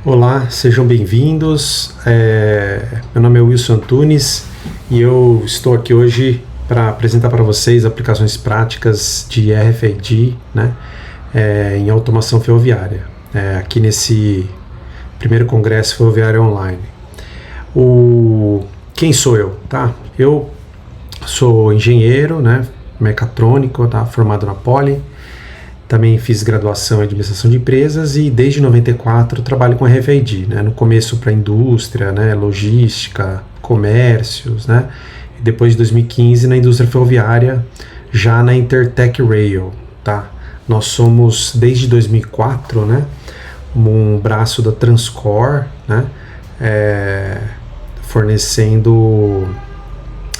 Olá, sejam bem-vindos. Meu nome é Wilson Antunes e eu estou aqui hoje para apresentar para vocês aplicações práticas de RFID, né, em automação ferroviária, aqui nesse primeiro Congresso Ferroviário Online. Quem sou eu? Tá? Eu sou engenheiro, né, mecatrônico, tá, formado na Poli. Também fiz graduação em administração de empresas e desde 94 trabalho com RFID, né? No começo para indústria, né? Logística, comércios, né? E depois de 2015 na indústria ferroviária, já na Intertech Rail, tá? Nós somos desde 2004, né? Um braço da Transcor, né? Fornecendo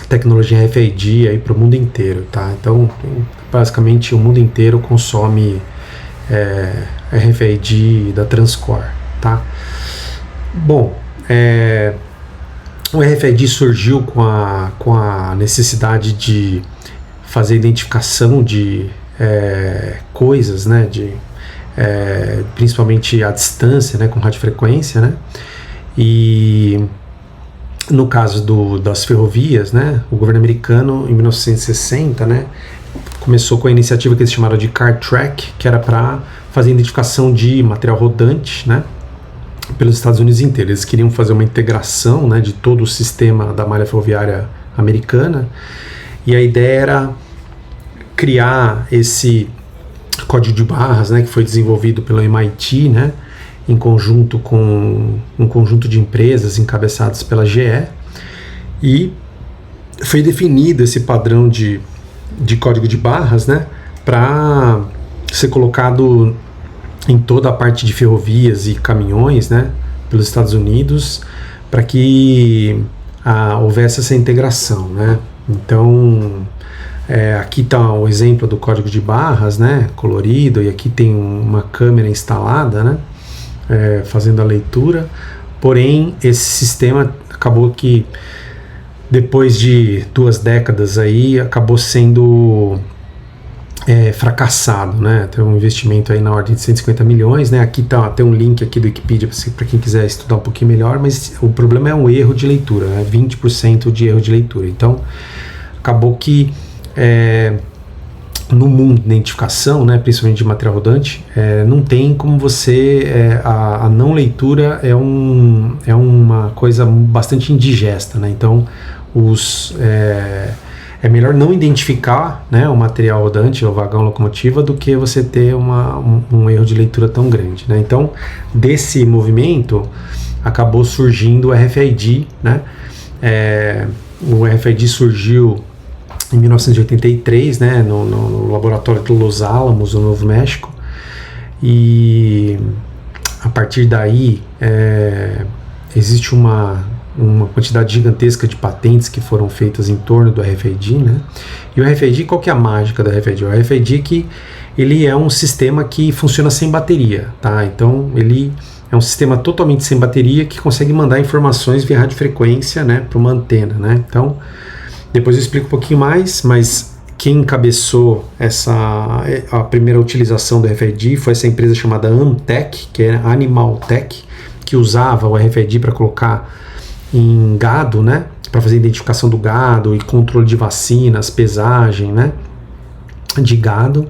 tecnologia RFID aí para o mundo inteiro, tá? Então, basicamente, o mundo inteiro consome RFID da Transcor, tá? Bom, o RFID surgiu com a necessidade de fazer identificação de coisas, né? Principalmente à distância, né? Com radiofrequência, né? E no caso das ferrovias, né, o governo americano, em 1960, né, começou com a iniciativa que eles chamaram de Car Track, que era para fazer identificação de material rodante, né, pelos Estados Unidos inteiros. Eles queriam fazer uma integração, né, de todo o sistema da malha ferroviária americana, e a ideia era criar esse código de barras, né, que foi desenvolvido pelo MIT, né, em conjunto com um conjunto de empresas encabeçadas pela GE, e foi definido esse padrão de código de barras, né, para ser colocado em toda a parte de ferrovias e caminhões, né, pelos Estados Unidos, para que houvesse essa integração, né. Então, aqui está o exemplo do código de barras, né, colorido, e aqui tem uma câmera instalada, né, fazendo a leitura. Porém, esse sistema acabou que depois de 2 décadas aí acabou sendo fracassado, né? Tem um investimento aí na ordem de 150 milhões, né? Aqui tem um link aqui do Wikipedia para quem quiser estudar um pouquinho melhor, mas o problema é um erro de leitura, né? 20% de erro de leitura. Então, acabou que no mundo de identificação, né, principalmente de material rodante, não tem como você... a não leitura é uma coisa bastante indigesta, né? Então, é melhor não identificar, né, o material rodante, o vagão, locomotiva, do que você ter um erro de leitura tão grande, né? Então, desse movimento, acabou surgindo o RFID, né? O RFID surgiu em 1983, né, no laboratório de Los Alamos, no Novo México, e a partir daí existe uma quantidade gigantesca de patentes que foram feitas em torno do RFID, né? E o RFID, qual que é a mágica do RFID? O RFID que ele é um sistema que funciona sem bateria, tá? Então ele é um sistema totalmente sem bateria que consegue mandar informações via radiofrequência, né, para uma antena, né? Então, depois eu explico um pouquinho mais, mas quem encabeçou a primeira utilização do RFID foi essa empresa chamada Amtech, que é Animal Tech, que usava o RFID para colocar em gado, né, para fazer identificação do gado e controle de vacinas, pesagem, né, de gado.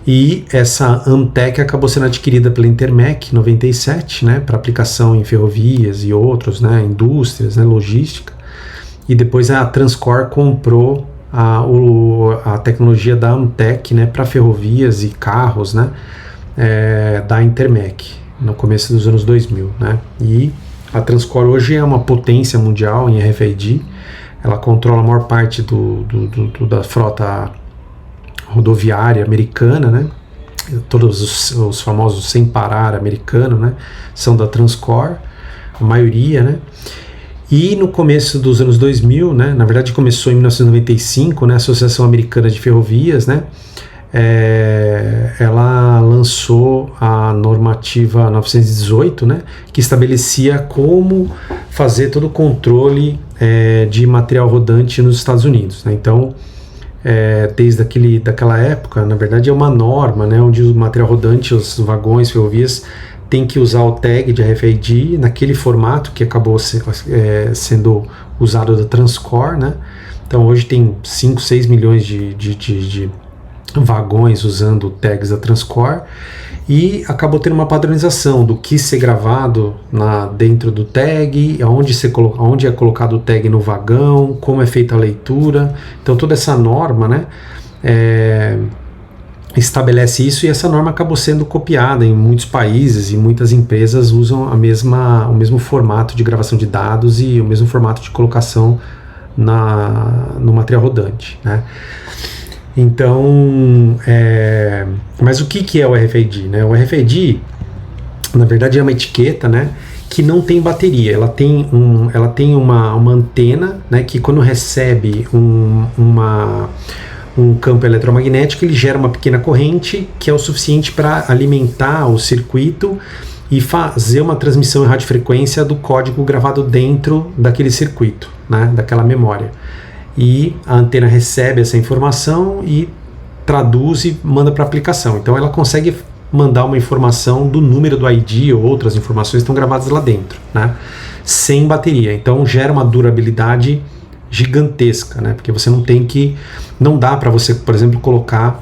E essa Amtech acabou sendo adquirida pela Intermec em 97, né, para aplicação em ferrovias e outros, né, indústrias, né, logística. E depois a Transcor comprou a tecnologia da Amtech, né, para ferrovias e carros, né, da Intermec, no começo dos anos 2000. Né? E a Transcor hoje é uma potência mundial em RFID, ela controla a maior parte da frota rodoviária americana, né? Todos os famosos sem parar americano, né, são da Transcor, a maioria, né? E no começo dos anos 2000, né, na verdade começou em 1995, né, a Associação Americana de Ferrovias, né, ela lançou a normativa 918, né, que estabelecia como fazer todo o controle de material rodante nos Estados Unidos, né? Então, daquela época, na verdade é uma norma, né, onde o material rodante, os vagões, ferrovias, tem que usar o tag de RFID naquele formato que acabou sendo usado da Transcor, né? Então hoje tem 5, 6 milhões de vagões usando tags da Transcor, e acabou tendo uma padronização do que ser gravado dentro do tag, onde é colocado o tag no vagão, como é feita a leitura. Então toda essa norma, né, estabelece isso, e essa norma acabou sendo copiada em muitos países, e muitas empresas usam o mesmo formato de gravação de dados e o mesmo formato de colocação no material rodante, né? Então, mas o que é o RFID, né? O RFID, na verdade, é uma etiqueta, né, que não tem bateria. Ela tem uma antena, né, que quando recebe um campo eletromagnético, ele gera uma pequena corrente que é o suficiente para alimentar o circuito e fazer uma transmissão em radiofrequência do código gravado dentro daquele circuito, né, daquela memória. E a antena recebe essa informação e traduz e manda para a aplicação. Então ela consegue mandar uma informação do número do ID ou outras informações que estão gravadas lá dentro, né, sem bateria. Então gera uma durabilidade gigantesca, né, porque não dá para você, por exemplo, colocar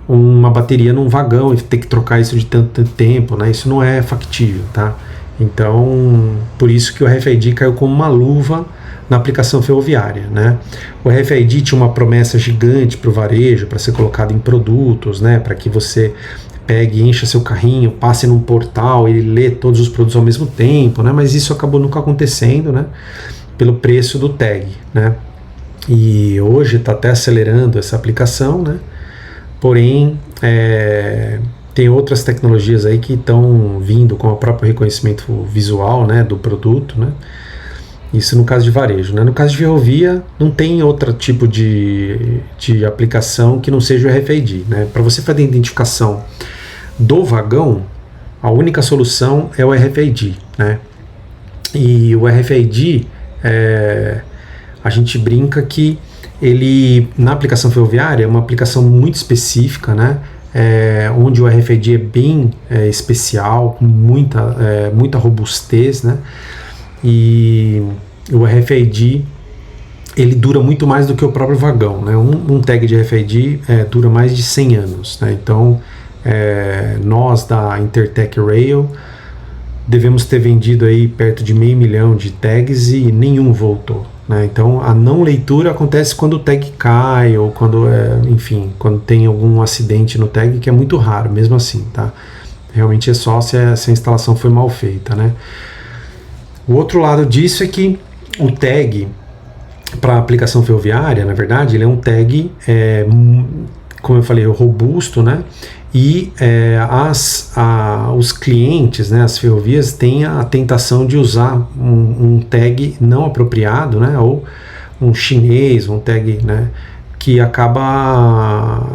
uma bateria num vagão e ter que trocar isso de tanto tempo, né, isso não é factível, tá? Então, por isso que o RFID caiu como uma luva na aplicação ferroviária, né? O RFID tinha uma promessa gigante para o varejo, para ser colocado em produtos, né? Para que você pegue, encha seu carrinho, passe num portal, ele lê todos os produtos ao mesmo tempo, né? Mas isso acabou nunca acontecendo, né? Pelo preço do tag, né? E hoje está até acelerando essa aplicação, né? Porém, tem outras tecnologias aí que estão vindo com o próprio reconhecimento visual, né, do produto, né? Isso no caso de varejo, né? No caso de ferrovia, não tem outro tipo de aplicação que não seja o RFID, né? Para você fazer a identificação do vagão, a única solução é o RFID, né? E o RFID, a gente brinca que ele, na aplicação ferroviária, é uma aplicação muito específica, né? Onde o RFID é bem especial, com muita robustez, né? E o RFID, ele dura muito mais do que o próprio vagão, né? Um tag de RFID dura mais de 100 anos, né? Então, nós da Intertech Rail devemos ter vendido aí perto de 500 mil de tags e nenhum voltou, né? Então, a não leitura acontece quando o tag cai ou quando tem algum acidente no tag, que é muito raro, mesmo assim, tá? Realmente é só se a instalação foi mal feita, né? O outro lado disso é que o tag para aplicação ferroviária, na verdade, ele é um tag, como eu falei, robusto, né? E os clientes, né, as ferrovias, têm a tentação de usar um tag não apropriado, né? Ou um chinês, um tag, né, que acaba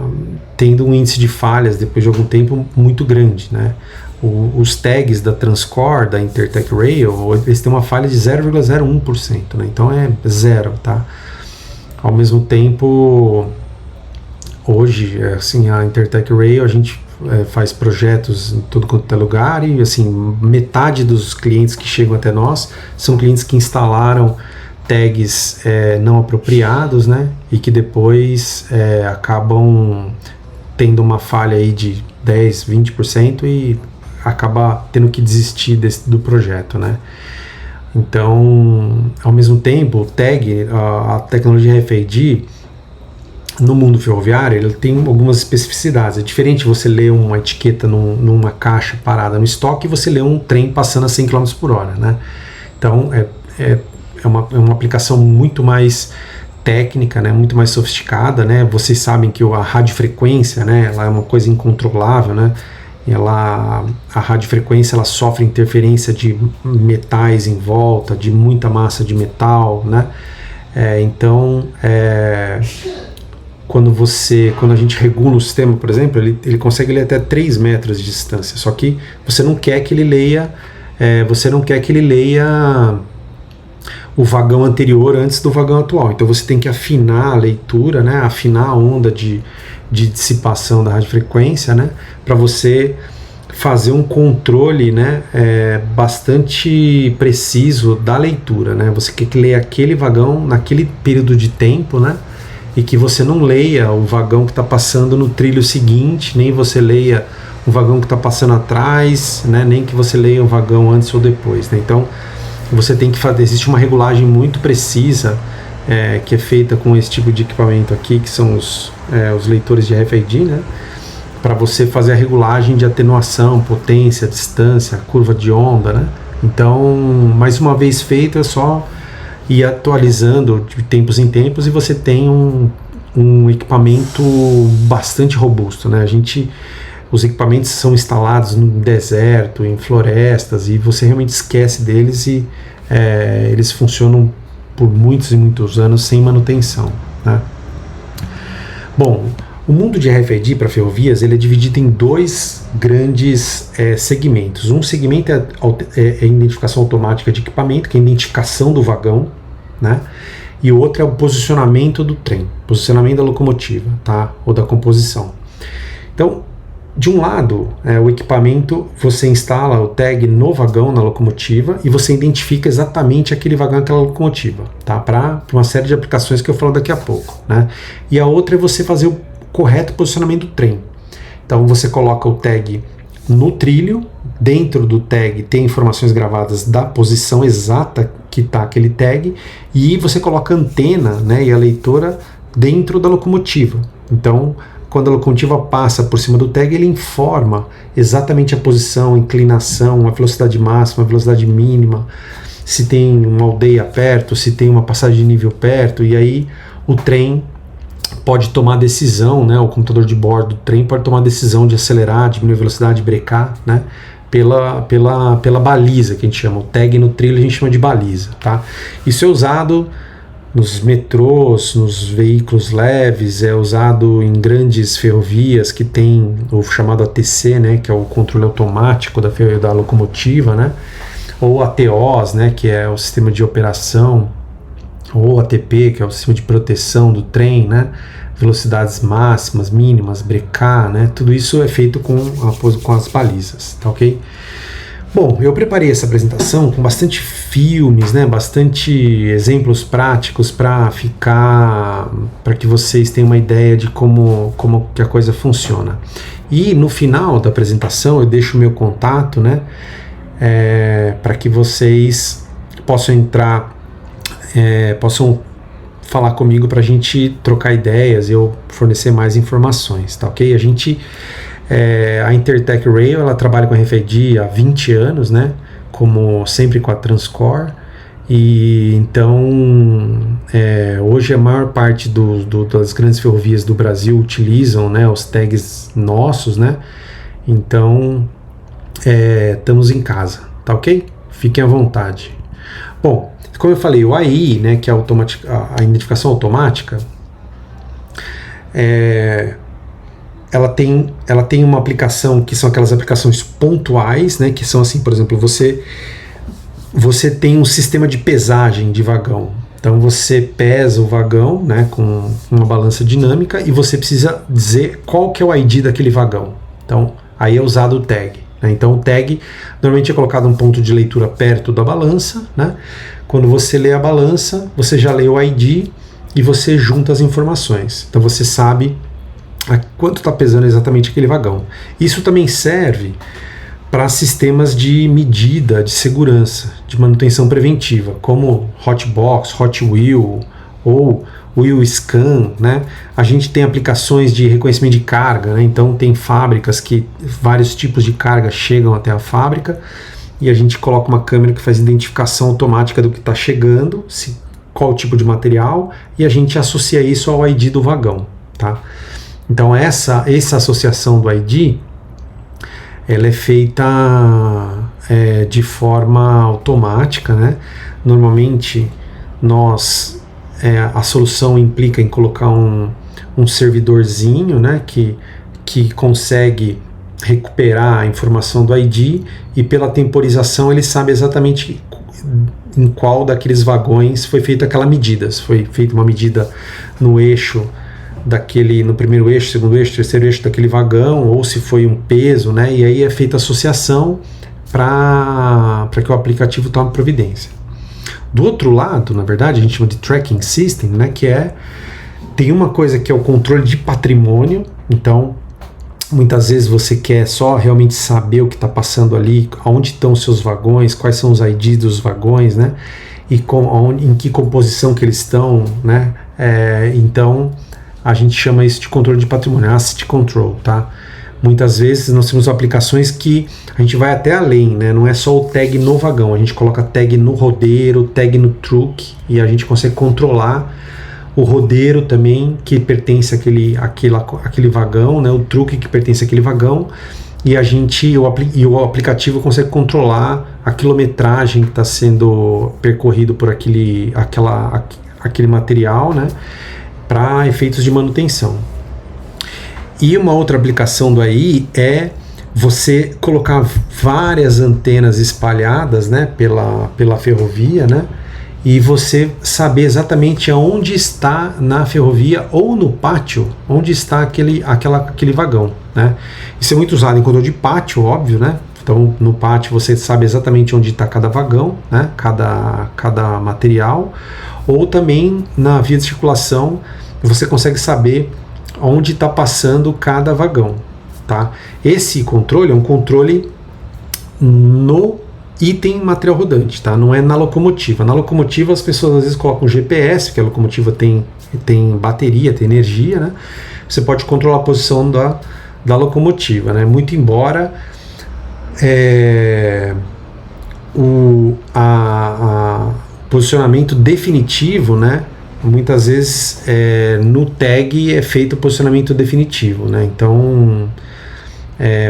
tendo um índice de falhas depois de algum tempo muito grande, né? Os tags da Transcor, da Intertech Rail, eles têm uma falha de 0,01%, né? Então é zero, tá? Ao mesmo tempo, hoje, assim, a Intertech Rail, a gente faz projetos em tudo quanto é lugar, e assim, metade dos clientes que chegam até nós são clientes que instalaram tags não apropriados, né? E que depois acabam tendo uma falha aí de 10, 20% e acaba tendo que desistir do projeto, né? Então, ao mesmo tempo, o tag, a tecnologia RFID, no mundo ferroviário, ele tem algumas especificidades. É diferente você ler uma etiqueta numa caixa parada no estoque e você ler um trem passando a 100 km por hora, né? Então, é uma aplicação muito mais técnica, né, muito mais sofisticada, né? Vocês sabem que a radiofrequência, né, ela é uma coisa incontrolável, né? A radiofrequência, ela sofre interferência de metais em volta, de muita massa de metal, né? Então, quando a gente regula o sistema, por exemplo, ele consegue ler até 3 metros de distância, só que você não quer que ele leia o vagão anterior antes do vagão atual. Então você tem que afinar a leitura, né? Afinar a onda de dissipação da radiofrequência, né? Para você fazer um controle, né, bastante preciso da leitura, né? Você quer que leia aquele vagão naquele período de tempo, né? E que você não leia o vagão que está passando no trilho seguinte, nem você leia o vagão que está passando atrás, né? Nem que você leia o vagão antes ou depois, né? Então você tem que fazer, existe uma regulagem muito precisa que é feita com esse tipo de equipamento aqui, que são os leitores de RFID, né? Para você fazer a regulagem de atenuação, potência, distância, curva de onda, né? Então, mais uma vez feito, é só ir atualizando de tempos em tempos e você tem um equipamento bastante robusto, né? Os equipamentos são instalados no deserto, em florestas, e você realmente esquece deles e eles funcionam por muitos e muitos anos sem manutenção, né? Bom, o mundo de RFID para ferrovias ele é dividido em dois grandes segmentos. Um segmento é a identificação automática de equipamento, que é a identificação do vagão, né? E o outro é o posicionamento do trem, posicionamento da locomotiva, tá? Ou da composição. Então, de um lado, o equipamento, você instala o tag no vagão, na locomotiva, e você identifica exatamente aquele vagão, aquela locomotiva, tá? Para uma série de aplicações que eu falo daqui a pouco, né? E a outra é você fazer o correto posicionamento do trem. Então você coloca o tag no trilho, dentro do tag tem informações gravadas da posição exata que está aquele tag, e você coloca a antena, né, e a leitora dentro da locomotiva. Então, quando a locomotiva passa por cima do tag, ele informa exatamente a posição, a inclinação, a velocidade máxima, a velocidade mínima, se tem uma aldeia perto, se tem uma passagem de nível perto, e aí o trem pode tomar decisão, né, o computador de bordo do trem pode tomar decisão de acelerar, diminuir a velocidade, brecar, né, pela baliza, que a gente chama. O tag no trilho a gente chama de baliza, tá? Isso é usado nos metrôs, nos veículos leves, é usado em grandes ferrovias que tem o chamado ATC, né, que é o controle automático da locomotiva, né, ou ATOs, né, que é o sistema de operação, ou ATP, que é o sistema de proteção do trem, né, velocidades máximas, mínimas, brecar, né, tudo isso é feito com as balizas, tá ok? Bom, eu preparei essa apresentação com bastante filmes, né, bastante exemplos práticos para que vocês tenham uma ideia de como que a coisa funciona. E no final da apresentação eu deixo o meu contato, né, para que vocês possam possam falar comigo para a gente trocar ideias e eu fornecer mais informações, tá ok? A Intertech Rail, ela trabalha com RFID há 20 anos, né? Como sempre com a Transcor, e então hoje a maior parte das grandes ferrovias do Brasil utilizam, né, os tags nossos, né? Então estamos em casa, tá ok? Fiquem à vontade. Bom, como eu falei, o AI, né, que é a identificação automática, ela tem uma aplicação que são aquelas aplicações pontuais, né, que são assim, por exemplo, você tem um sistema de pesagem de vagão. Então você pesa o vagão, né, com uma balança dinâmica e você precisa dizer qual que é o ID daquele vagão. Então aí é usado o tag, né? Então o tag normalmente é colocado um ponto de leitura perto da balança, né? Quando você lê a balança, você já lê o ID e você junta as informações. Então você sabe a quanto está pesando exatamente aquele vagão. Isso também serve para sistemas de medida de segurança, de manutenção preventiva, como Hotbox, Hot Wheel ou Wheel Scan, né? A gente tem aplicações de reconhecimento de carga, né? Então tem fábricas que vários tipos de carga chegam até a fábrica e a gente coloca uma câmera que faz identificação automática do que está chegando, qual tipo de material, e a gente associa isso ao ID do vagão, tá? Então essa associação do ID, ela é feita de forma automática, né? Normalmente a solução implica em colocar um servidorzinho, né, que consegue recuperar a informação do ID e pela temporização ele sabe exatamente em qual daqueles vagões foi feita aquela medida. Se foi feita uma medida no eixo no primeiro eixo, segundo eixo, terceiro eixo daquele vagão, ou se foi um peso, né? E aí é feita a associação para que o aplicativo tome providência. Do outro lado, na verdade, a gente chama de tracking system, né? Tem uma coisa que é o controle de patrimônio. Então, muitas vezes você quer só realmente saber o que está passando ali, onde estão os seus vagões, quais são os IDs dos vagões, né? E em que composição que eles estão, né? Então, a gente chama isso de controle de patrimônio, asset control, tá? Muitas vezes nós temos aplicações que a gente vai até além, né? Não é só o tag no vagão, a gente coloca tag no rodeiro, tag no truck, e a gente consegue controlar o rodeiro também, que pertence àquele vagão, né? O truck que pertence àquele vagão, e o aplicativo consegue controlar a quilometragem que está sendo percorrido por aquele material, né? Para efeitos de manutenção. E uma outra aplicação do AI é você colocar várias antenas espalhadas, né, pela ferrovia, né, e você saber exatamente aonde está na ferrovia ou no pátio, onde está aquele vagão, né. Isso é muito usado em controle de pátio, óbvio, né. Então, no pátio você sabe exatamente onde está cada vagão, né, cada material, ou também na via de circulação você consegue saber onde está passando cada vagão, tá? Esse controle é um controle no item material rodante, tá? Não é na locomotiva. Na locomotiva as pessoas às vezes colocam GPS, porque a locomotiva tem bateria, tem energia, né? Você pode controlar a posição da locomotiva, né? Muito embora o posicionamento definitivo, né? Muitas vezes no tag é feito o posicionamento definitivo, né? Então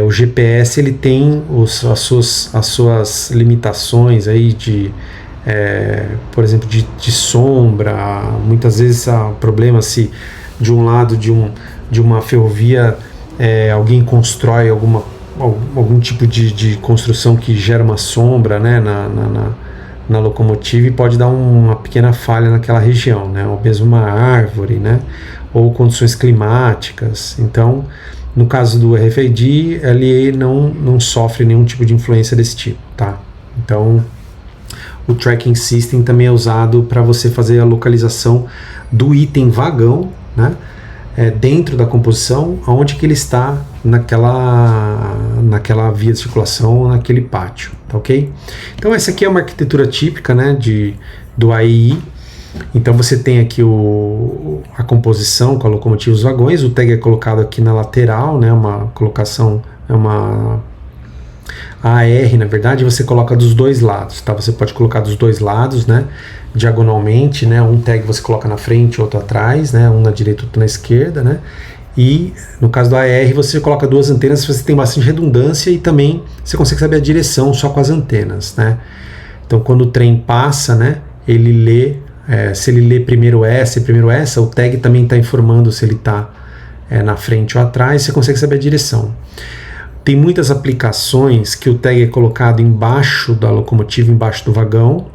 o GPS ele tem as suas limitações aí por exemplo, de sombra. Muitas vezes há problema se de um lado de uma ferrovia alguém constrói algum tipo de construção que gera uma sombra, né, na locomotiva, e pode dar uma pequena falha naquela região, né? Ou mesmo uma árvore, né? Ou condições climáticas. Então, no caso do RFID, ele não sofre nenhum tipo de influência desse tipo, tá? Então, o tracking system também é usado para você fazer a localização do item vagão, né? Dentro da composição, onde que ele está naquela via de circulação, naquele pátio, tá ok? Então essa aqui é uma arquitetura típica, né, do AI. Então você tem aqui a composição com a locomotiva e os vagões, o tag é colocado aqui na lateral, né, uma colocação, uma AR, na verdade, você coloca dos dois lados, tá? Você pode colocar dos dois lados, né, diagonalmente, né? Um tag você coloca na frente, outro atrás, né? Um na direita, outro na esquerda, né? E no caso do AR você coloca duas antenas, você tem bastante redundância e também você consegue saber a direção só com as antenas, né? Então quando o trem passa, né? Ele lê, se ele lê primeiro essa, o tag também está informando se ele está na frente ou atrás, você consegue saber a direção. Tem muitas aplicações que o tag é colocado embaixo da locomotiva, embaixo do vagão,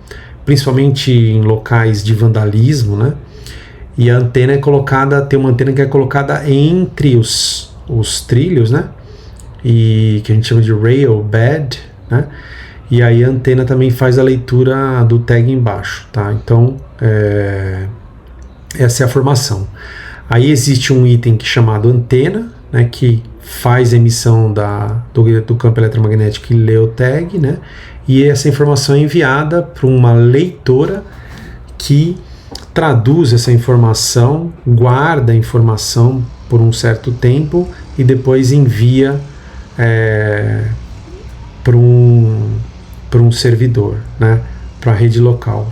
principalmente em locais de vandalismo, né? E a antena tem uma antena que é colocada entre os trilhos, né? E que a gente chama de rail bed, né? E aí a antena também faz a leitura do tag embaixo, tá? Então, essa é a formação. Aí existe um item chamado antena, né? Que faz a emissão do campo eletromagnético e lê o tag, né? E essa informação é enviada para uma leitora que traduz essa informação, guarda a informação por um certo tempo e depois envia para um servidor, né, para a rede local.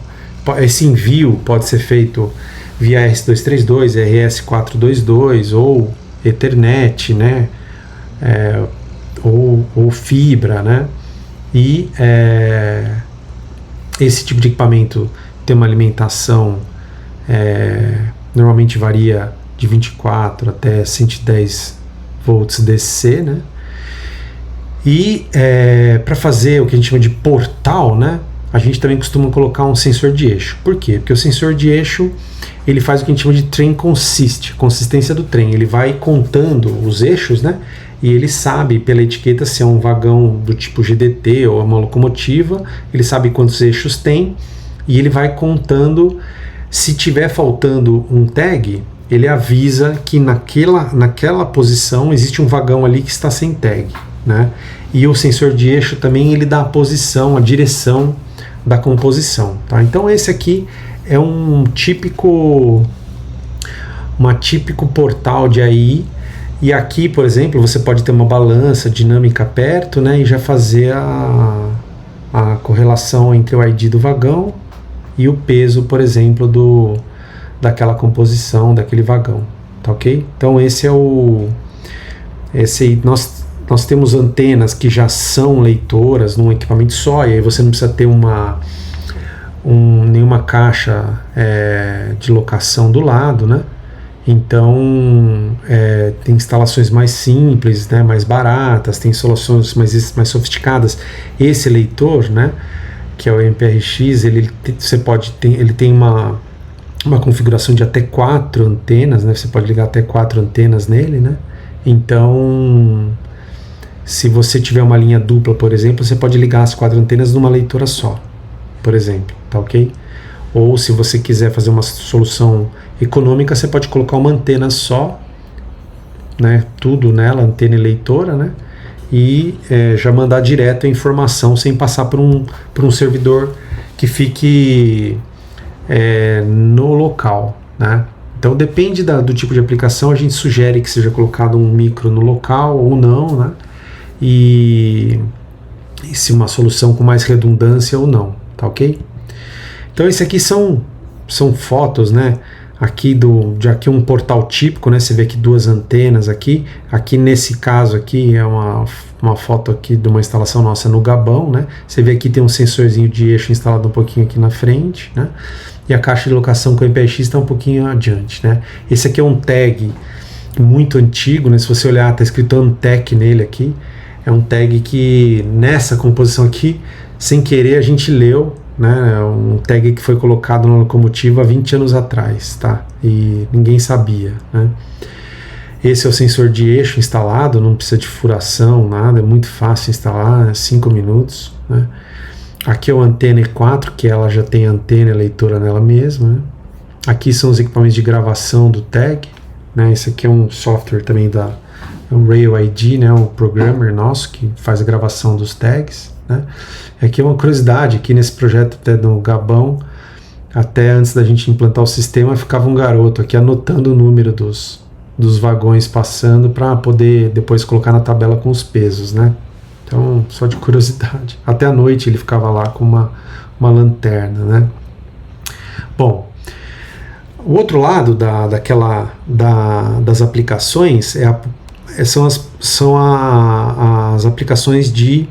Esse envio pode ser feito via RS-232, RS-422 ou Ethernet, né, ou fibra, né? E esse tipo de equipamento tem uma alimentação, normalmente varia de 24 até 110 volts DC, né? E para fazer o que a gente chama de portal, né? a gente também costuma colocar um sensor de eixo. Por quê? Porque o sensor de eixo, ele faz o que a gente chama de train consist, consistência do trem. Ele vai contando os eixos, né? E ele sabe pela etiqueta se é um vagão do tipo GDT ou uma locomotiva, ele sabe quantos eixos tem e ele vai contando. Se tiver faltando um tag, ele avisa que naquela posição existe um vagão ali que está sem tag, né? E o sensor de eixo também, ele dá a posição, a direção da composição, tá? Então esse aqui é um típico portal de AI. E aqui, por exemplo, você pode ter uma balança dinâmica perto, né, e já fazer a correlação entre o ID do vagão e o peso, por exemplo, daquela composição, daquele vagão, tá ok? Então nós temos antenas que já são leitoras num equipamento só, e aí você não precisa ter nenhuma caixa de locação do lado, né? Então, tem instalações mais simples, né, mais baratas, tem soluções mais sofisticadas. Esse leitor, né, que é o MPRX, ele tem uma configuração de até 4 antenas, né, você pode ligar até 4 antenas nele, né? Então, se você tiver uma linha dupla, por exemplo, você pode ligar as 4 antenas numa leitora só, por exemplo, tá ok? Ou se você quiser fazer uma solução econômica, você pode colocar uma antena só, né, tudo nela, antena e leitora, né, e já mandar direto a informação sem passar por um servidor que fique no local, né. Então depende do tipo de aplicação, a gente sugere que seja colocado um micro no local ou não, né, e se uma solução com mais redundância ou não, tá ok? Então esse aqui são fotos, né, aqui aqui um portal típico, né, você vê aqui 2 antenas aqui nesse caso aqui é uma foto aqui de uma instalação nossa no Gabão, né, você vê aqui tem um sensorzinho de eixo instalado um pouquinho aqui na frente, né, e a caixa de locação com o MPRX está um pouquinho adiante, né. Esse aqui é um tag muito antigo, né, se você olhar está escrito Antec nele aqui, é um tag que nessa composição aqui, sem querer a gente leu, né, um tag que foi colocado na locomotiva há 20 anos atrás, tá? E ninguém sabia, né? Esse é o sensor de eixo instalado, não precisa de furação, nada, é muito fácil instalar, 5 minutos, né? Aqui é o antena E4, que ela já tem antena e leitora nela mesma, né? Aqui são os equipamentos de gravação do tag, né? Esse aqui é um software também um Rail ID, né? Um programmer nosso que faz a gravação dos tags, né? Aqui é uma curiosidade, aqui nesse projeto até no Gabão, até antes da gente implantar o sistema, ficava um garoto aqui anotando o número dos vagões passando para poder depois colocar na tabela com os pesos, né? Então, só de curiosidade. Até à noite ele ficava lá com uma lanterna, né? Bom, o outro lado das aplicações são as aplicações de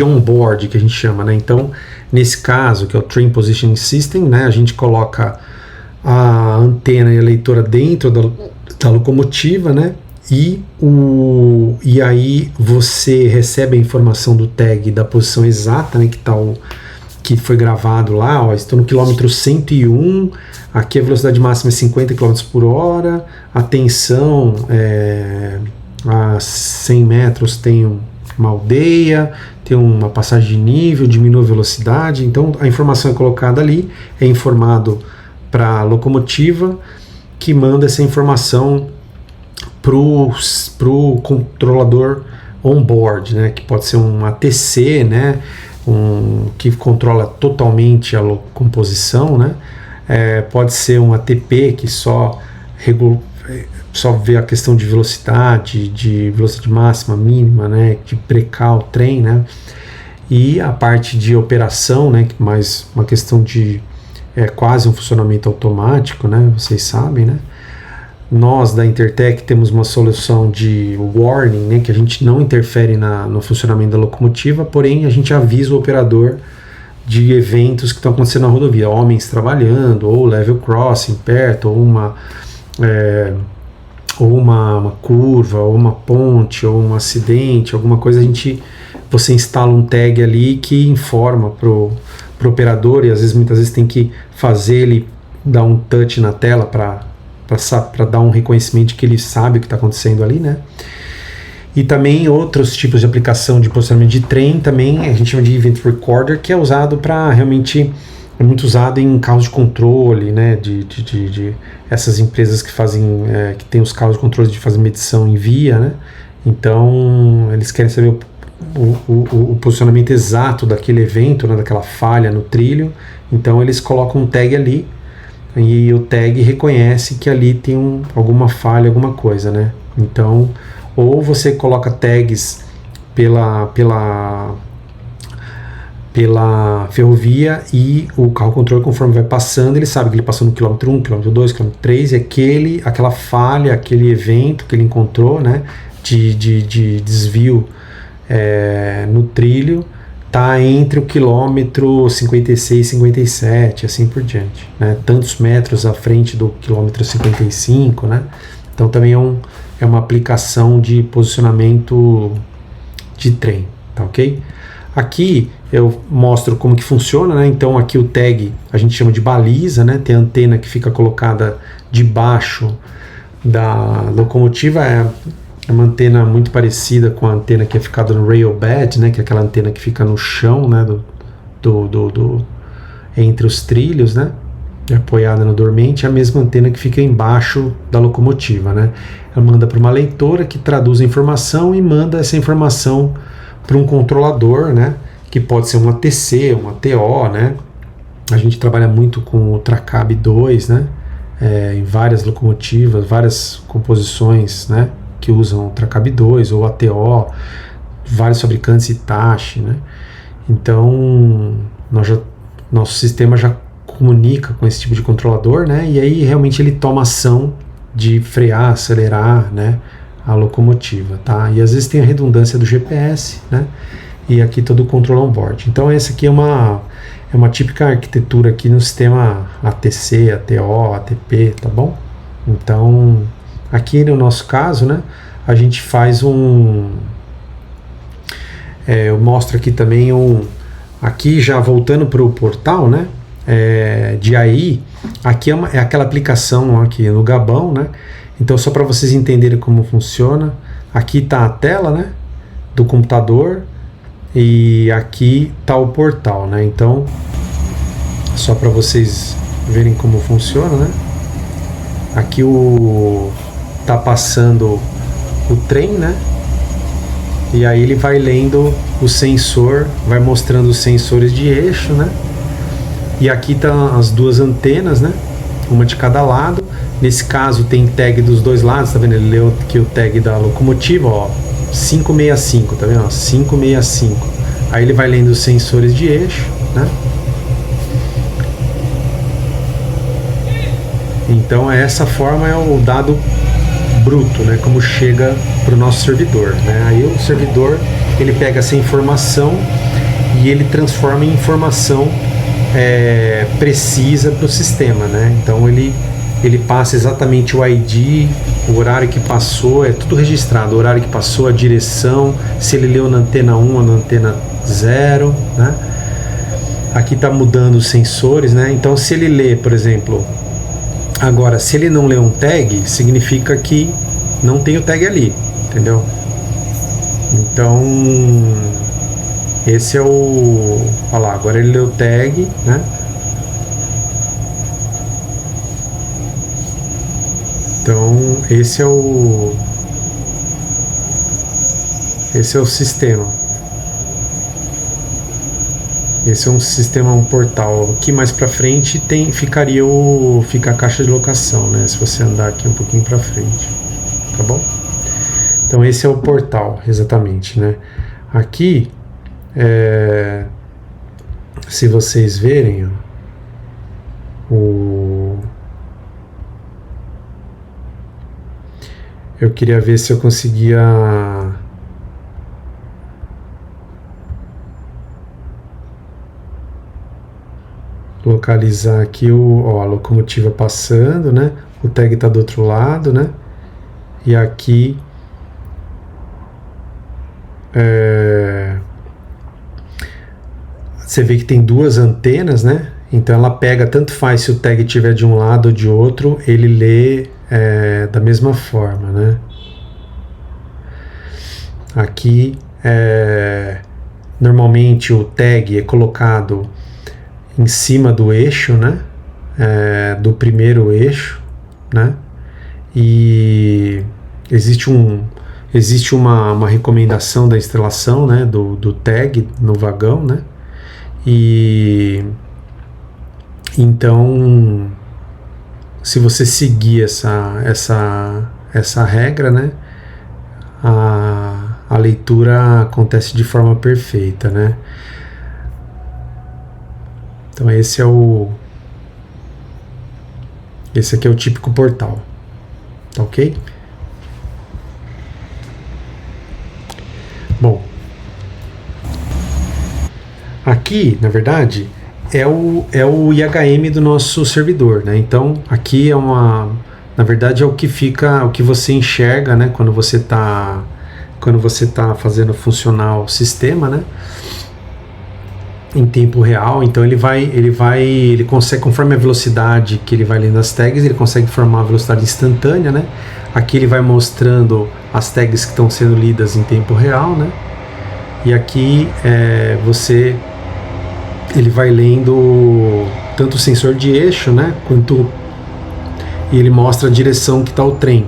onboard, que a gente chama, né? Então, nesse caso, que é o Train Positioning System, né, a gente coloca a antena e a leitora dentro da locomotiva, né? E aí você recebe a informação do tag da posição exata, né, que foi gravado lá, ó, estou no quilômetro 101, aqui a velocidade máxima é 50 km por hora, a tensão a 100 metros tem uma aldeia, tem uma passagem de nível, diminui a velocidade, então a informação é colocada ali, é informado para a locomotiva, que manda essa informação pro controlador on-board, né, que pode ser um ATC, né, que controla totalmente a composição, né, pode ser um ATP que só vê a questão de velocidade máxima, mínima, né, de brecar o trem, né, e a parte de operação, né, mais uma questão de quase um funcionamento automático, né, vocês sabem, né. Nós da Intertek temos uma solução de warning, né, que a gente não interfere no funcionamento da locomotiva, porém a gente avisa o operador de eventos que estão acontecendo na rodovia, homens trabalhando, ou level crossing perto, ou ou uma curva, ou uma ponte, ou um acidente, alguma coisa, você instala um tag ali que informa pro operador, e às vezes, muitas vezes tem que fazer ele dar um touch na tela para dar um reconhecimento de que ele sabe o que está acontecendo ali, né? E também outros tipos de aplicação de posicionamento de trem, também a gente chama de Event Recorder, que é usado para realmente, é muito usado em carros de controle, né, de essas empresas que fazem, que tem os carros de controle de fazer medição em via, né? Então eles querem saber o posicionamento exato daquele evento, né, daquela falha no trilho, então eles colocam um tag ali, e o tag reconhece que ali tem alguma falha, alguma coisa, né? Então, ou você coloca tags pela ferrovia, e o carro controle, conforme vai passando, ele sabe que ele passou no quilômetro 1, quilômetro 2, quilômetro 3, e aquela falha, aquele evento que ele encontrou, né, de desvio no trilho, está entre o quilômetro 56 e 57, assim por diante, né? Tantos metros à frente do quilômetro 55, né? Então também é uma aplicação de posicionamento de trem, tá ok? Aqui eu mostro como que funciona, né? Então aqui o tag a gente chama de baliza, né? Tem a antena que fica colocada debaixo da locomotiva, é uma antena muito parecida com a antena que é ficada no rail bed, né? Que é aquela antena que fica no chão, né? Entre os trilhos, né? Apoiada no dormente, é a mesma antena que fica embaixo da locomotiva, né? Ela manda para uma leitora que traduz a informação e manda essa informação para um controlador, né? Que pode ser um ATC, um ATO, né? A gente trabalha muito com o Tracab 2, né? Em várias locomotivas, várias composições, né? Que usam o Tracab 2 ou ATO, vários fabricantes Hitachi, né? Então, nosso sistema já comunica com esse tipo de controlador, né? E aí realmente ele toma ação de frear, acelerar, né, a locomotiva, tá? E às vezes tem a redundância do GPS, né? E aqui todo o controle on-board. Então essa aqui é uma típica arquitetura aqui no sistema ATC, ATO, ATP, tá bom? Então aqui no nosso caso, né, a gente faz eu mostro aqui também aqui já voltando para o portal, né? De AI, aqui é aquela aplicação aqui no Gabão, né? Então só para vocês entenderem como funciona, aqui está a tela, né, do computador, e aqui está o portal, né? Então só para vocês verem como funciona, né? Aqui tá passando o trem, né? E aí ele vai lendo o sensor, vai mostrando os sensores de eixo, né? E aqui estão as duas antenas, né? Uma de cada lado. Nesse caso tem tag dos dois lados, tá vendo? Ele leu aqui o tag da locomotiva, ó, 565, tá vendo? 565. Aí ele vai lendo os sensores de eixo, né? Então essa forma é o dado bruto, né? Como chega para o nosso servidor, né? Aí o servidor ele pega essa informação e ele transforma em informação precisa para o sistema, né? Então ele passa exatamente o ID, o horário que passou, é tudo registrado, o horário que passou, a direção, se ele leu na antena 1 ou na antena 0, né? Aqui está mudando os sensores, né? Então se ele lê, por exemplo, agora se ele não lê um tag, significa que não tem o tag ali, entendeu? Então esse é olha lá, agora ele leu o tag, né? Então esse é o sistema. Esse é um sistema, um portal. Aqui mais para frente fica a caixa de locação, né? Se você andar aqui um pouquinho para frente, tá bom? Então esse é o portal, exatamente, né? Aqui, se vocês verem, eu queria ver se eu conseguia localizar aqui a locomotiva passando, né? O tag está do outro lado, né? E aqui você vê que tem duas antenas, né? Então ela pega, tanto faz se o tag estiver de um lado ou de outro, ele lê da mesma forma, né? Aqui normalmente o tag é colocado em cima do eixo, né? Do primeiro eixo, né? E existe uma recomendação da instalação, né? Do tag no vagão, né? E então, se você seguir essa regra, né? A leitura acontece de forma perfeita, né? Então esse aqui é o típico portal, tá ok? Bom, aqui, na verdade, é o IHM do nosso servidor, né? Então aqui na verdade é o que fica, o que você enxerga, né? Quando você tá fazendo funcionar o sistema, né? Em tempo real. Então ele consegue, conforme a velocidade que ele vai lendo as tags, ele consegue formar a velocidade instantânea, né? Aqui ele vai mostrando as tags que estão sendo lidas em tempo real, né? E aqui ele vai lendo tanto o sensor de eixo, né? E ele mostra a direção que está o trem,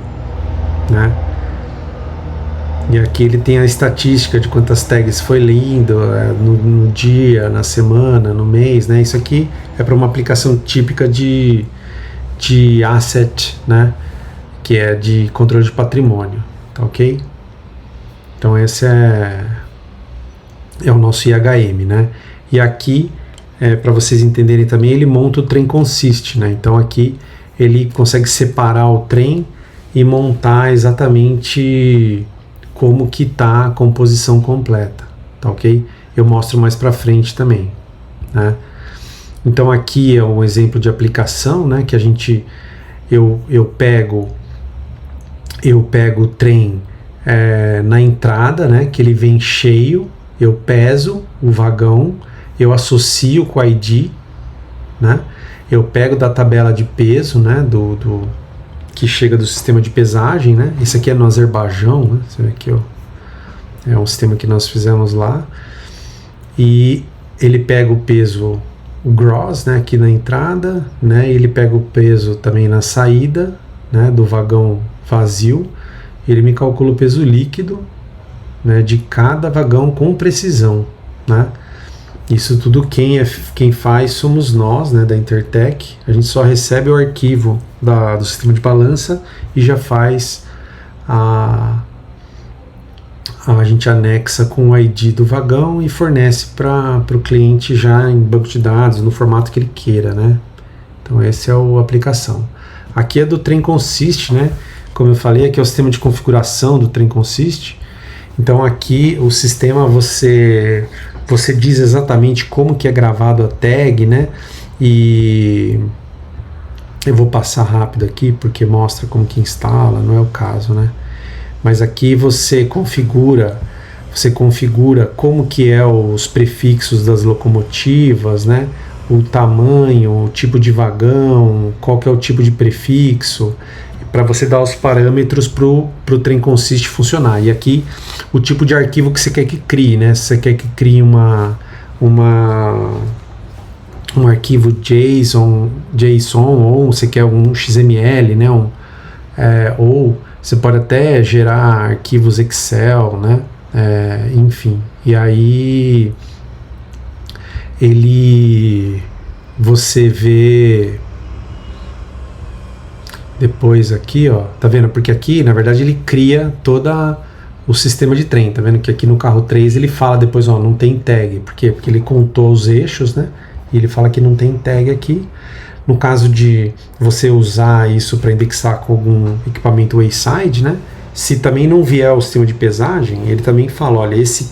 né? E aqui ele tem a estatística de quantas tags foi lindo no dia, na semana, no mês, né? Isso aqui é para uma aplicação típica de asset, né? Que é de controle de patrimônio, tá ok? Então esse é o nosso IHM, né? E aqui, para vocês entenderem também, ele monta o trem consist, né? Então aqui ele consegue separar o trem e montar exatamente como que tá a composição completa, tá ok? Eu mostro mais para frente também, né? Então aqui é um exemplo de aplicação, né? Que eu pego o trem na entrada, né? Que ele vem cheio, eu peso o vagão, eu associo com o ID, né? Eu pego da tabela de peso, né? Que chega do sistema de pesagem, né? Esse aqui é no Azerbaijão, né? Você vê aqui, ó. É um sistema que nós fizemos lá. E ele pega o peso, o gross, né? Aqui na entrada, né? Ele pega o peso também na saída, né? Do vagão vazio. Ele me calcula o peso líquido, né? De cada vagão com precisão, né? Isso tudo quem faz somos nós, né, da Intertech. A gente só recebe o arquivo do sistema de balança e já faz a gente anexa com o ID do vagão e fornece para o cliente já em banco de dados, no formato que ele queira, né? Então essa é a aplicação. Aqui é do trem consist, né? Como eu falei, aqui é o sistema de configuração do trem consist. Então aqui o sistema você diz exatamente como que é gravado a tag, né? E eu vou passar rápido aqui porque mostra como que instala, não é o caso, né? Mas aqui você configura como que é os prefixos das locomotivas, né? O tamanho, o tipo de vagão, qual que é o tipo de prefixo, para você dar os parâmetros para o trem consist funcionar. E aqui o tipo de arquivo que você quer que crie, né? Se você quer que crie um arquivo JSON ou você quer um XML, né? Ou você pode até gerar arquivos Excel, né? Enfim. E aí você vê depois aqui, ó, tá vendo? Porque aqui, na verdade, ele cria todo o sistema de trem, tá vendo? Que aqui no carro 3 ele fala depois, ó, não tem tag. Por quê? Porque ele contou os eixos, né? E ele fala que não tem tag aqui. No caso de você usar isso para indexar com algum equipamento wayside, né? Se também não vier o sistema de pesagem, ele também fala, olha, esse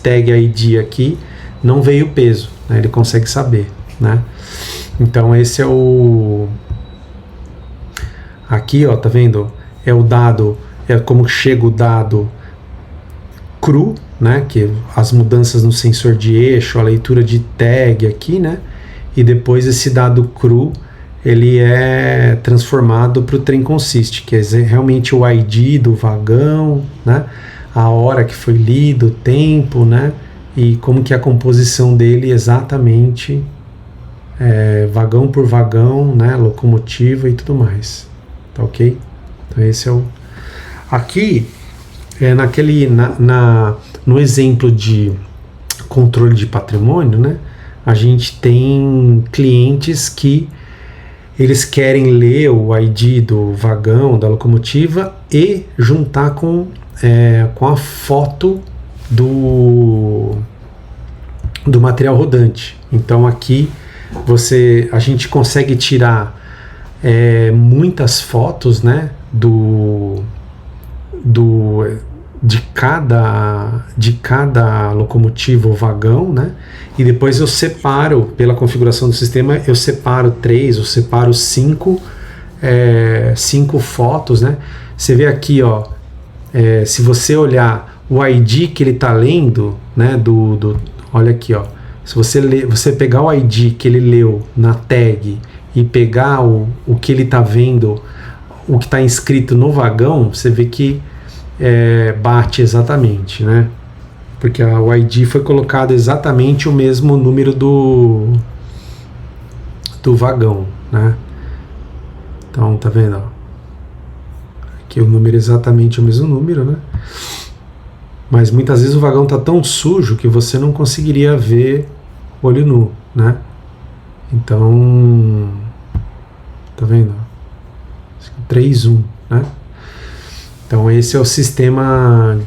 tag ID aqui não veio peso, né? Ele consegue saber, né? Então esse é aqui, ó, tá vendo? é o dado, é como chega o dado cru, né, que as mudanças no sensor de eixo, a leitura de tag aqui, né, e depois esse dado cru ele é transformado para o trem consist, que é realmente o ID do vagão, né, a hora que foi lido, o tempo, né, e como que é a composição dele exatamente, vagão por vagão, né, locomotiva e tudo mais, tá ok? Então esse é o... Aqui, no exemplo de controle de patrimônio, né, a gente tem clientes que eles querem ler o ID do vagão, da locomotiva e juntar com a foto do material rodante. Então aqui a gente consegue tirar muitas fotos, né, de cada locomotiva ou vagão, né? E depois eu separo, pela configuração do sistema, eu separo 3, eu separo 5 fotos, né? Você vê aqui, ó, se você olhar o ID que ele está lendo, né? Olha aqui, ó. Se você pegar o ID que ele leu na tag e pegar o que ele está vendo, o que está inscrito no vagão, você vê que bate exatamente, né? Porque o ID foi colocado exatamente o mesmo número do vagão, né? Então, tá vendo? Aqui o número é exatamente o mesmo número, né? Mas muitas vezes o vagão tá tão sujo que você não conseguiria ver olho nu, né? Então, tá vendo? 3-1, né? Então esse é o sistema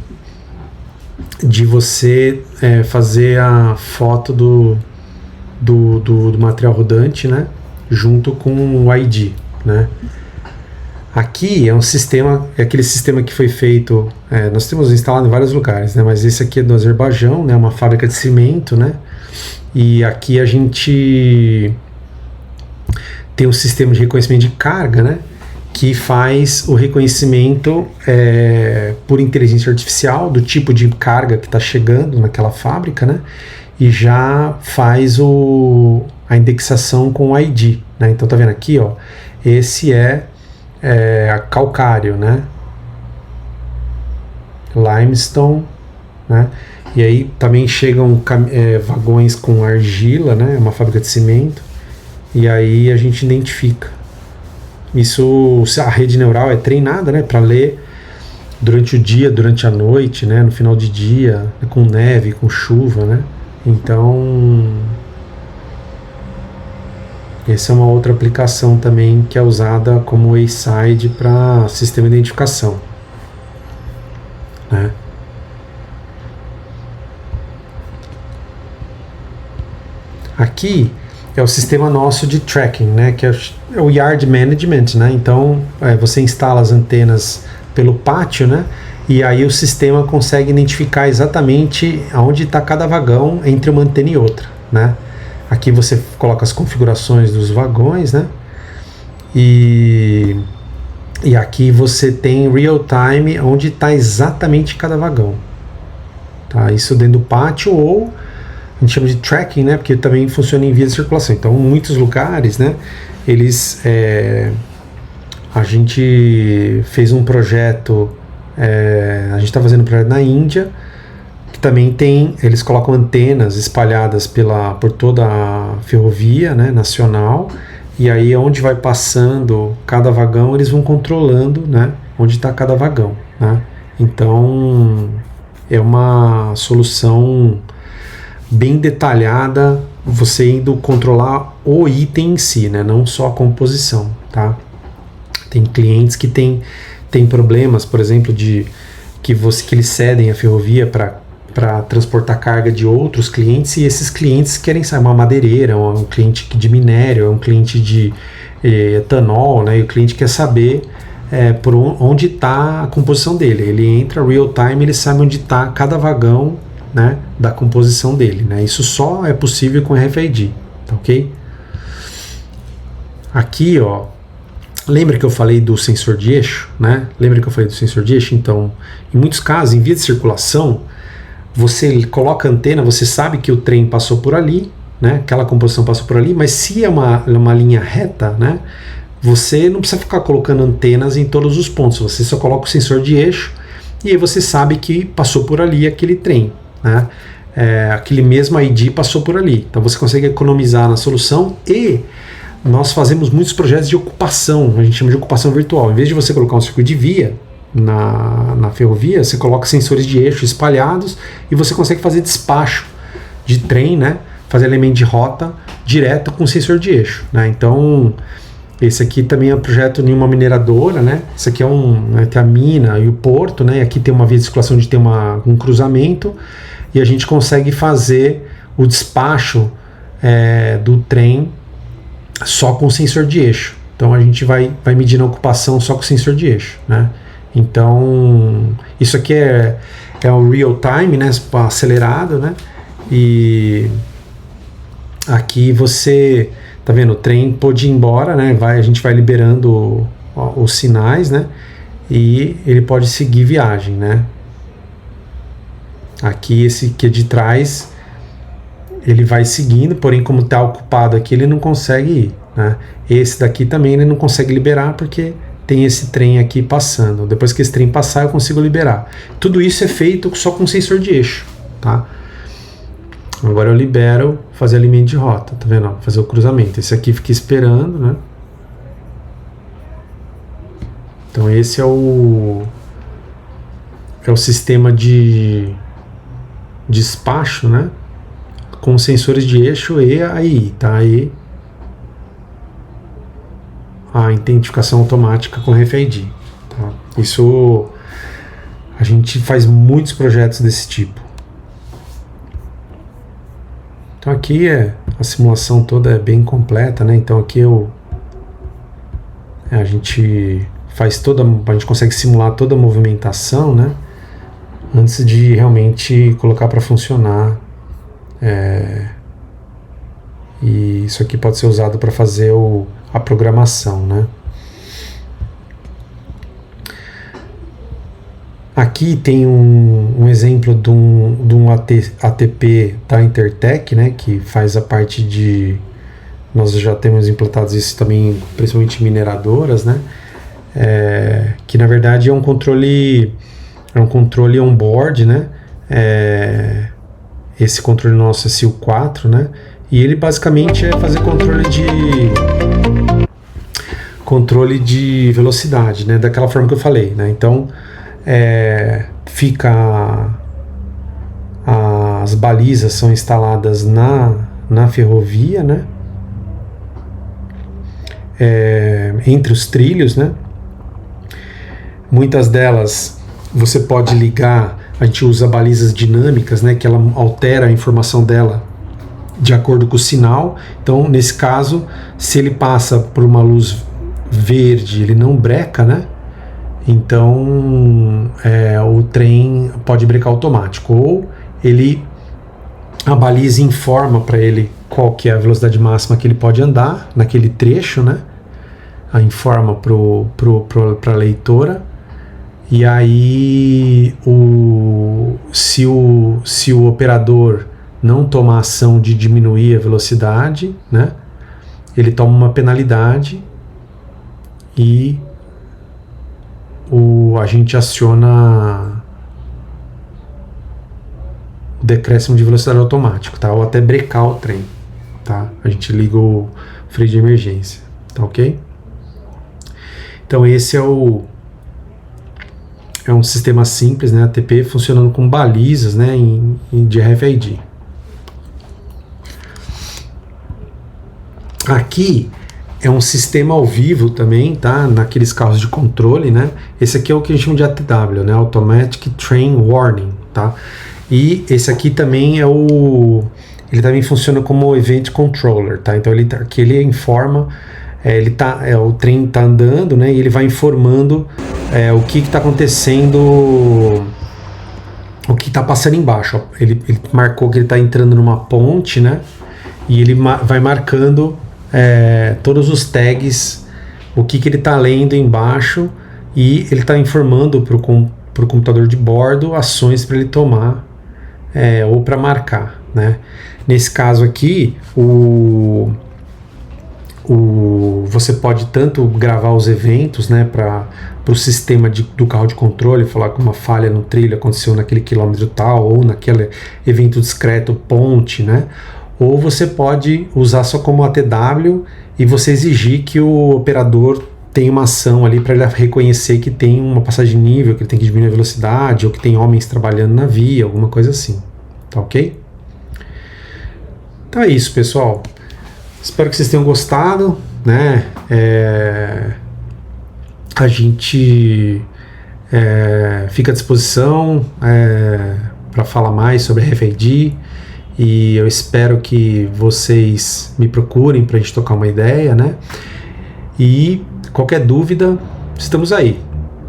de você fazer a foto do material rodante, né, junto com o ID, né. Aqui é um sistema, é aquele sistema que foi feito, nós temos instalado em vários lugares, né, mas esse aqui é do Azerbaijão, né, uma fábrica de cimento, né, e aqui a gente tem um sistema de reconhecimento de carga, né, que faz o reconhecimento por inteligência artificial do tipo de carga que está chegando naquela fábrica, né? E já faz a indexação com o ID, né? Então tá vendo aqui, ó, esse a calcário, né? Limestone, né? E aí também chegam vagões com argila, né? Uma fábrica de cimento, e aí a gente identifica. Isso, a rede neural é treinada, né, para ler durante o dia, durante a noite, né, no final de dia, com neve, com chuva, né. Então, essa é uma outra aplicação também que é usada como wayside para sistema de identificação, né. Aqui é o sistema nosso de tracking, né, que é o yard management, né, então você instala as antenas pelo pátio, né, e aí o sistema consegue identificar exatamente aonde está cada vagão entre uma antena e outra, né. Aqui você coloca as configurações dos vagões, né, e aqui você tem real time onde está exatamente cada vagão, tá, isso dentro do pátio, ou a gente chama de tracking, né, porque também funciona em via de circulação. Então, em muitos lugares, né, a gente fez um projeto, a gente está fazendo um projeto na Índia, que também eles colocam antenas espalhadas por toda a ferrovia, né, nacional, e aí onde vai passando cada vagão, eles vão controlando, né, onde está cada vagão, né. Então, é uma solução bem detalhada, você indo controlar o item em si, né, não só a composição, tá? Tem clientes que tem problemas, por exemplo, que eles cedem a ferrovia para transportar carga de outros clientes, e esses clientes querem saber, uma madeireira, um cliente de minério, é um cliente de etanol, né, e o cliente quer saber por onde está a composição dele. Ele entra real time, ele sabe onde está cada vagão, né, da composição dele, né? Isso só é possível com RFID, tá ok? Aqui, ó, lembra que eu falei do sensor de eixo, né? Lembra que eu falei do sensor de eixo? Então, em muitos casos, em via de circulação, você coloca a antena, você sabe que o trem passou por ali, né? Aquela composição passou por ali, mas se é uma linha reta, né? Você não precisa ficar colocando antenas em todos os pontos, você só coloca o sensor de eixo e aí você sabe que passou por ali aquele trem, né? Aquele mesmo ID passou por ali. Então você consegue economizar na solução e nós fazemos muitos projetos de ocupação, a gente chama de ocupação virtual. Em vez de você colocar um circuito de via na ferrovia, você coloca sensores de eixo espalhados e você consegue fazer despacho de trem, né? Fazer elemento de rota direto com sensor de eixo, né? Então, esse aqui também é um projeto em uma mineradora, né? Esse aqui tem a mina e o porto, né? E aqui tem uma via de circulação onde tem um cruzamento e a gente consegue fazer o despacho do trem só com sensor de eixo. Então a gente vai medir a ocupação só com sensor de eixo, né? Então isso aqui é o real time, né? Acelerado, né? E aqui você tá vendo, o trem pôde ir embora, né? A gente vai liberando os sinais, né? E ele pode seguir viagem, né? Aqui esse que é de trás ele vai seguindo, porém como está ocupado aqui ele não consegue ir, né? Esse daqui também ele não consegue liberar porque tem esse trem aqui passando. Depois que esse trem passar eu consigo liberar. Tudo isso é feito só com sensor de eixo, tá? Agora eu libero fazer alimento de rota, tá vendo? Fazer o cruzamento. Esse aqui fica esperando, né? Então esse é o sistema de despacho, né? Com sensores de eixo e aí, tá? Aí a identificação automática com RFID, tá? Isso a gente faz muitos projetos desse tipo. Então aqui a simulação toda é bem completa, né? Então aqui a gente a gente consegue simular toda a movimentação, né? Antes de realmente colocar para funcionar. E isso aqui pode ser usado para fazer a programação, né? Aqui tem um exemplo de um ATP da Intertech, né, que faz a parte de... Nós já temos implantados isso também, principalmente em mineradoras, né? Que na verdade é um controle on-board, né? Esse controle nosso é SIL4, né? E ele basicamente é fazer controle de velocidade, né? Daquela forma que eu falei, né? Então as balizas são instaladas na ferrovia, né? Entre os trilhos, né? Muitas delas você pode ligar, a gente usa balizas dinâmicas, né? Que ela altera a informação dela de acordo com o sinal. Então, nesse caso, se ele passa por uma luz verde, ele não breca, né? Então, o trem pode brecar automático. Ou a baliza informa para ele qual que é a velocidade máxima que ele pode andar naquele trecho, né? Informa para a leitora. E aí, se o operador não tomar ação de diminuir a velocidade, né? Ele toma uma penalidade e a gente aciona o decréscimo de velocidade automático, tá? Ou até brecar o trem, tá? A gente liga o freio de emergência, tá ok? Então esse é um sistema simples, né? ATP funcionando com balizas, né? De RFID. Aqui é um sistema ao vivo também, tá? Naqueles carros de controle, né? Esse aqui é o que a gente chama de ATW, né? Automatic Train Warning, tá? E esse aqui também ele também funciona como Event Controller, tá? Então aqui ele informa, o trem tá andando, né? E ele vai informando o que está acontecendo, o que está passando embaixo. Ó. Ele marcou que ele está entrando numa ponte, né? E ele vai marcando todos os tags o que ele está lendo embaixo e ele está informando para o computador de bordo ações para ele tomar ou para marcar, né? Nesse caso aqui, você pode tanto gravar os eventos, né, para o sistema do carro de controle, falar que uma falha no trilho aconteceu naquele quilômetro tal, ou naquele evento discreto ponte, né? Ou você pode usar só como ATW e você exigir que o operador tenha uma ação ali para ele reconhecer que tem uma passagem de nível, que ele tem que diminuir a velocidade, ou que tem homens trabalhando na via, alguma coisa assim. Tá ok? Então é isso, pessoal. Espero que vocês tenham gostado, né? A gente fica à disposição para falar mais sobre RFID e eu espero que vocês me procurem para a gente trocar uma ideia, né? E qualquer dúvida, estamos aí,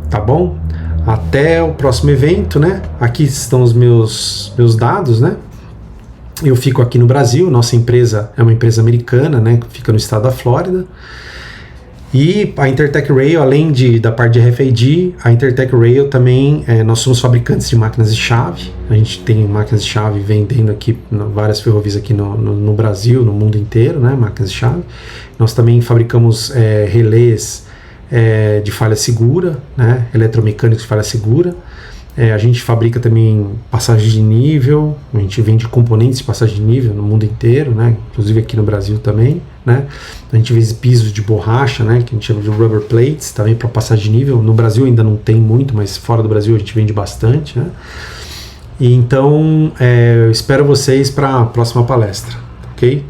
tá bom? Até o próximo evento, né? Aqui estão os meus dados, né? Eu fico aqui no Brasil, nossa empresa é uma empresa americana, né, que fica no estado da Flórida. E a Intertech Rail, além da parte de RFID, a Intertech Rail também, nós somos fabricantes de máquinas de chave. A gente tem máquinas de chave vendendo aqui, várias ferrovias aqui no Brasil, no mundo inteiro, né, máquinas de chave. Nós também fabricamos relés de falha segura, né, eletromecânicos de falha segura. A gente fabrica também passagem de nível, a gente vende componentes de passagem de nível no mundo inteiro, né? Inclusive aqui no Brasil também, né? A gente vende pisos de borracha, né? Que a gente chama de rubber plates, também para passagem de nível. No Brasil ainda não tem muito, mas fora do Brasil a gente vende bastante, né? E então, eu espero vocês para a próxima palestra, ok?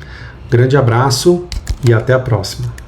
Grande abraço e até a próxima.